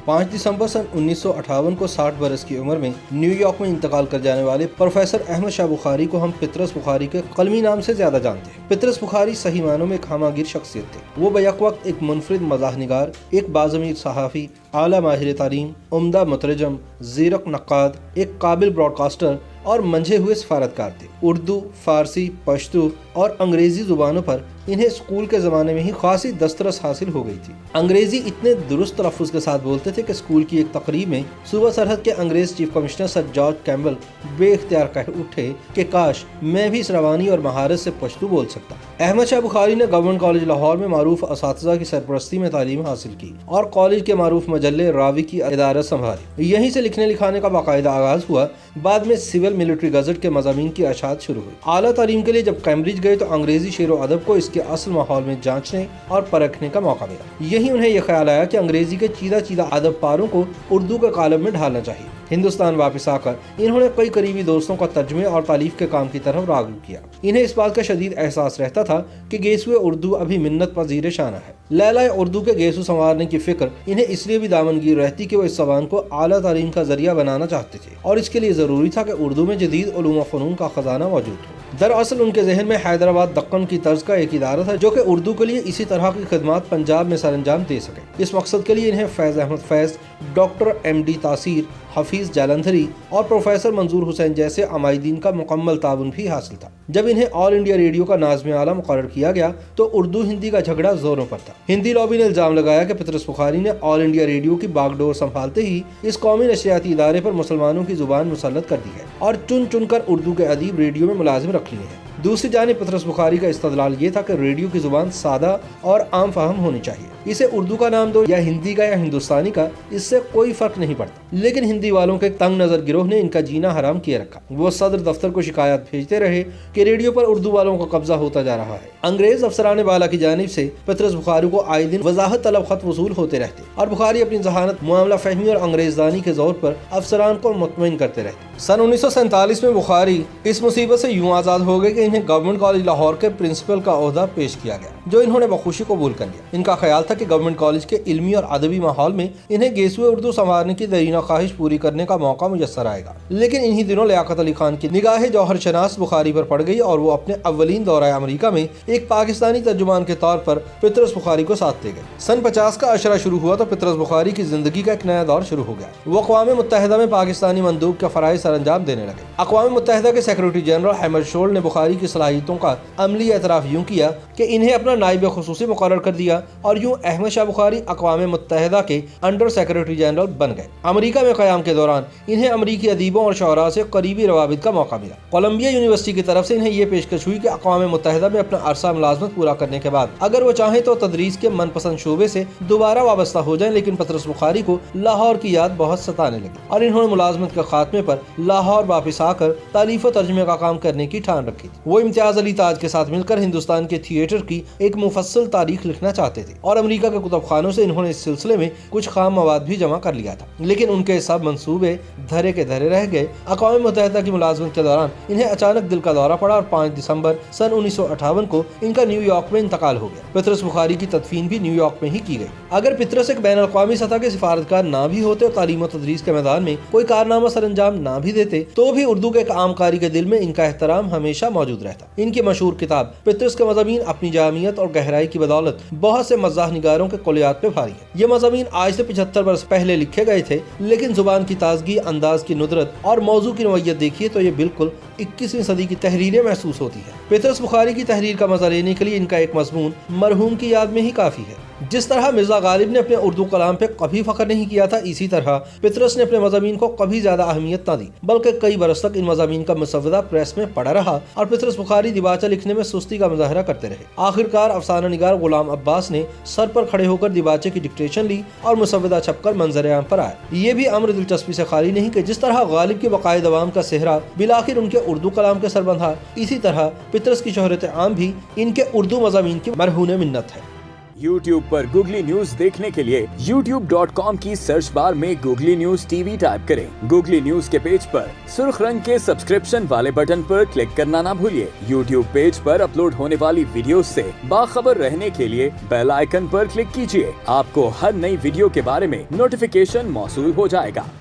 5 दिसंबर सन 1958 को 60 बरस की उम्र में न्यूयॉर्क में इंतकाल कर जाने वाले प्रोफेसर अहमद शाह बुखारी को हम पितरस बुखारी के कलमी नाम से ज्यादा जानते हैं। पितरस बुखारी सही मानों में एक हमागिर शख्सियत थे। वो बैक वक्त एक मुनफरिद मज़ाह निगार, एक बाज़मीर सहाफ़ी, आला माहिर तालीम, उम्दा मुतरजम, ज़ीरक नक्काद, एक काबिल ब्रॉडकास्टर और मंझे हुए सफारतकार थे। उर्दू, फारसी, पश्तो और अंग्रेजी जुबानों पर इन्हें स्कूल के ज़माने में ही खासी दस्तरस हासिल हो गई थी। अंग्रेजी इतने दुरुस्त तलफ़्फ़ुज़ के साथ बोलते थे कि स्कूल की एक तकरीब में सूबा सरहद के अंग्रेज chief commissioner Sir George Campbell बेख्तियार कह उठे कि काश मैं भी इस रवानी और महारत से पश्तो बोल सकता। अहमद शाह बुखारी ने गवर्नमेंट कॉलेज लाहौर में मारूफ असातिज़ा की सरपरस्ती में तालीम हासिल की और कॉलेज के मारूफ मजल्ले रावी की इदारत संभाली। यहीं से लिखने लिखाने का बाकायदा आगाज हुआ। बाद में सिविल मिलिट्री गजट के मज़ामीन की अशात शुरू हुई। आला तालीम के लिए जब कैम्ब्रिज गए तो अंग्रेजी शेर व अदब को इसके असल माहौल में जांचने और परखने का मौका मिला। यही उन्हें यह ख्याल आया कि अंग्रेजी के चीदा चीदा अदब पारों को उर्दू के कालम में ढालना चाहिए। हिंदुस्तान वापस आकर इन्होंने कई करीबी दोस्तों का तर्जमे और तालीफ के काम की तरफ राग़िब किया। इन्हें इस बात का शदीद एहसास रहता था कि गेसुए उर्दू अभी मिन्नत पजीर शाना है। लैला उर्दू के गेसु संवारने की फिक्र इन्हें इसलिए भी दामनगीर रहती कि वो इस ज़बान को आला तालीम का जरिया बनाना चाहते थे और इसके लिए ज़रूरी था कि उर्दू में जदीद उलूम व फ़नून का खजाना मौजूद हो। दरअसल उनके जहन में हैदराबाद दक्कन की तर्ज का एक इदारा था जो कि उर्दू के लिए इसी तरह की खिदमत पंजाब में सरअंजाम दे सके। इस मकसद के लिए इन्हें फैज़ अहमद फैज़, डॉक्टर MD तासीर, हफीज जालंधरी और प्रोफेसर मंजूर हुसैन जैसे अमायदीन का मुकम्मल ताउन भी हासिल था। जब इन्हें ऑल इंडिया रेडियो का नाज़िम आला मुकर्रर किया गया तो उर्दू हिंदी का झगड़ा जोरों पर था। हिंदी लॉबी ने इल्जाम लगाया कि पितरस बुखारी ने ऑल इंडिया रेडियो की बागडोर संभालते ही इस कौमी नशरियाती इदारे पर मुसलमानों की जुबान मुसल्लत कर दी है और चुन चुन कर उर्दू के अदीब रेडियो में मुलाजिम रख लिए हैं। दूसरी जानिब पितरस बुखारी का इस्तदलाल ये था कि रेडियो की जुबान सादा और आम फहम होनी चाहिए। इसे उर्दू का नाम दो या हिंदी का या हिंदुस्तानी का, इससे कोई फर्क नहीं पड़ता। लेकिन हिंदी वालों के तंग नजर गिरोह ने इनका जीना हराम किए रखा। वो सदर दफ्तर को शिकायत भेजते रहे कि रेडियो पर उर्दू वालों का कब्जा होता जा रहा है। अंग्रेज अफसरान बाला की जानिब से पितरस बुखारी को आए दिन वजाहत तलब खत वसूल होते रहते और बुखारी अपनी जहानत, मामला फहमी और अंग्रेजदानी के जोर पर अफसरान को मुतमईन करते रहते। सन 1947 में बुखारी इस मुसीबत से यूं आज़ाद हो गए कि इन्हें गवर्नमेंट कॉलेज लाहौर के प्रिंसिपल का ओहदा पेश किया गया, जो इन्होंने बखुशी कबूल कर लिया। इनका ख्याल था कि गवर्नमेंट कॉलेज के इल्मी और अदबी माहौल में इन्हें गेसुए उर्दू संवारने की दरीना ख्वाहिश पूरी करने का मौका मुयस्सर आएगा। लेकिन इन्हीं दिनों लियाकत अली खान की निगाह जौहर शनास बुखारी पर पड़ गई और वो अपने अव्वलीन दौरा अमरीका में एक पाकिस्तानी तर्जुमान के तौर पर पितरस बुखारी को साथ ले गए। सन 50 का अशरा शुरू हुआ तो पितरस बुखारी की जिंदगी का एक नया दौर शुरू हो गया। वो अक़वाम मुत्तहिदा में पाकिस्तानी मंदूब के फ़राइज़ सरअंजाम देने लगे। अक़वाम मुत्तहिदा के सेक्रेटरी जनरल हैमर शोल्ड ने बुखारी की सलाहियतों का अमली एतराफ़ यूँ किया कि इन्हें अपना नाइब खुसूसी मुकर्रर कर दिया और यूँ अहमद शाह बुखारी अक़वाम मुत्तहिदा के अंडर सेक्रेटरी जनरल बन गए। अमरीका में क़याम के दौरान इन्हें अमरीकी अदीबों और शोरा से करीबी रवाबित का मौका मिला। कोलंबिया यूनिवर्सिटी की तरफ से इन्हें यह पेशकश हुई कि अक़वाम मुत्तहिदा में अपना अरसा मुलाज़मत पूरा करने के बाद अगर वो चाहें तो तदरीस के मनपसंद शोबे से दोबारा वाबस्ता हो जाएं। लेकिन पितरस बुखारी को लाहौर की याद बहुत सताने लगी और इन्होंने मुलाजमत के खात्मे पर लाहौर वापस आकर तालीफ व तर्जुमे का काम करने की ठान रखी थी। वो इम्तियाज अली ताज के साथ मिलकर हिंदुस्तान के थिएटर की एक मुफस्सल तारीख लिखना चाहते थे और अमरीका के कुतुब खानों से इन्होंने इस सिलसिले में कुछ खाम मवाद भी जमा कर लिया था। लेकिन उनके सब मंसूबे धरे के धरे रह गए। अक़वाम मुत्तहिदा की मुलाजमत के दौरान इन्हें अचानक दिल का दौरा पड़ा और 5 दिसंबर सन 1958 को इनका न्यूयॉर्क में इंतकाल हो गया। पितरस बुखारी की तदफीन भी न्यूयॉर्क में ही की गई। अगर पितरस एक बैन अक़वामी सतह के सिफारतकार ना भी होते और तालीम और तदरीस के मैदान में कोई कारनामा सरअंजाम ना भी देते तो भी उर्दू के एक आम कारी के दिल में इनका एहतराम हमेशा मौजूद रहता। इनकी मशहूर किताब पितरस के मज़ामीन अपनी जामियत और गहराई की बदौलत बहुत से मज़ाह निगारों के कुलियात पे भारी है। ये मज़ामीन आज से 75 वर्ष पहले लिखे गए थे, लेकिन जुबान की ताजगी, अंदाज की नुदरत और मौजू की नौइयत देखिए तो ये बिल्कुल 21वीं सदी की तहरीरें महसूस होती है। पितरस बुखारी की तहरीर का मजा लेने के लिए इनका एक मजमून मरहूम की याद में ही काफी है। जिस तरह मिर्जा गालिब ने अपने उर्दू कलाम पे कभी फख्र नहीं किया था, इसी तरह पितरस ने अपने मज़ामीन को कभी ज्यादा अहमियत न दी, बल्कि कई बरस तक इन मज़ामीन का मुसव्वदा प्रेस में पड़ा रहा और पितरस बुखारी दिबाचा लिखने में सुस्ती का मुजाहरा करते रहे। आखिरकार अफसाना निगार गुलाम अब्बास ने सर पर खड़े होकर दिबाचे की डिक्टेशन ली और मुसव्वदा छपकर मंजर आम पर आया। ये भी अम्र दिलचस्पी से खाली नहीं कि जिस तरह गालिब के बकाए दवाम का सेहरा बिलाखिर उनके उर्दू कलाम के सर बंधा, इसी तरह पितरस की शोहरत आम भी इनके उर्दू मज़ामीन की मरहून मिन्नत है। YouTube पर गूगली न्यूज देखने के लिए youtube.com की सर्च बार में गूगली न्यूज टीवी टाइप करें। गूगली न्यूज के पेज पर सुर्ख रंग के सब्सक्रिप्शन वाले बटन पर क्लिक करना ना भूलिए। YouTube पेज पर अपलोड होने वाली वीडियोस से बाखबर रहने के लिए बेल आइकन पर क्लिक कीजिए। आपको हर नई वीडियो के बारे में नोटिफिकेशन मौसूल हो जाएगा।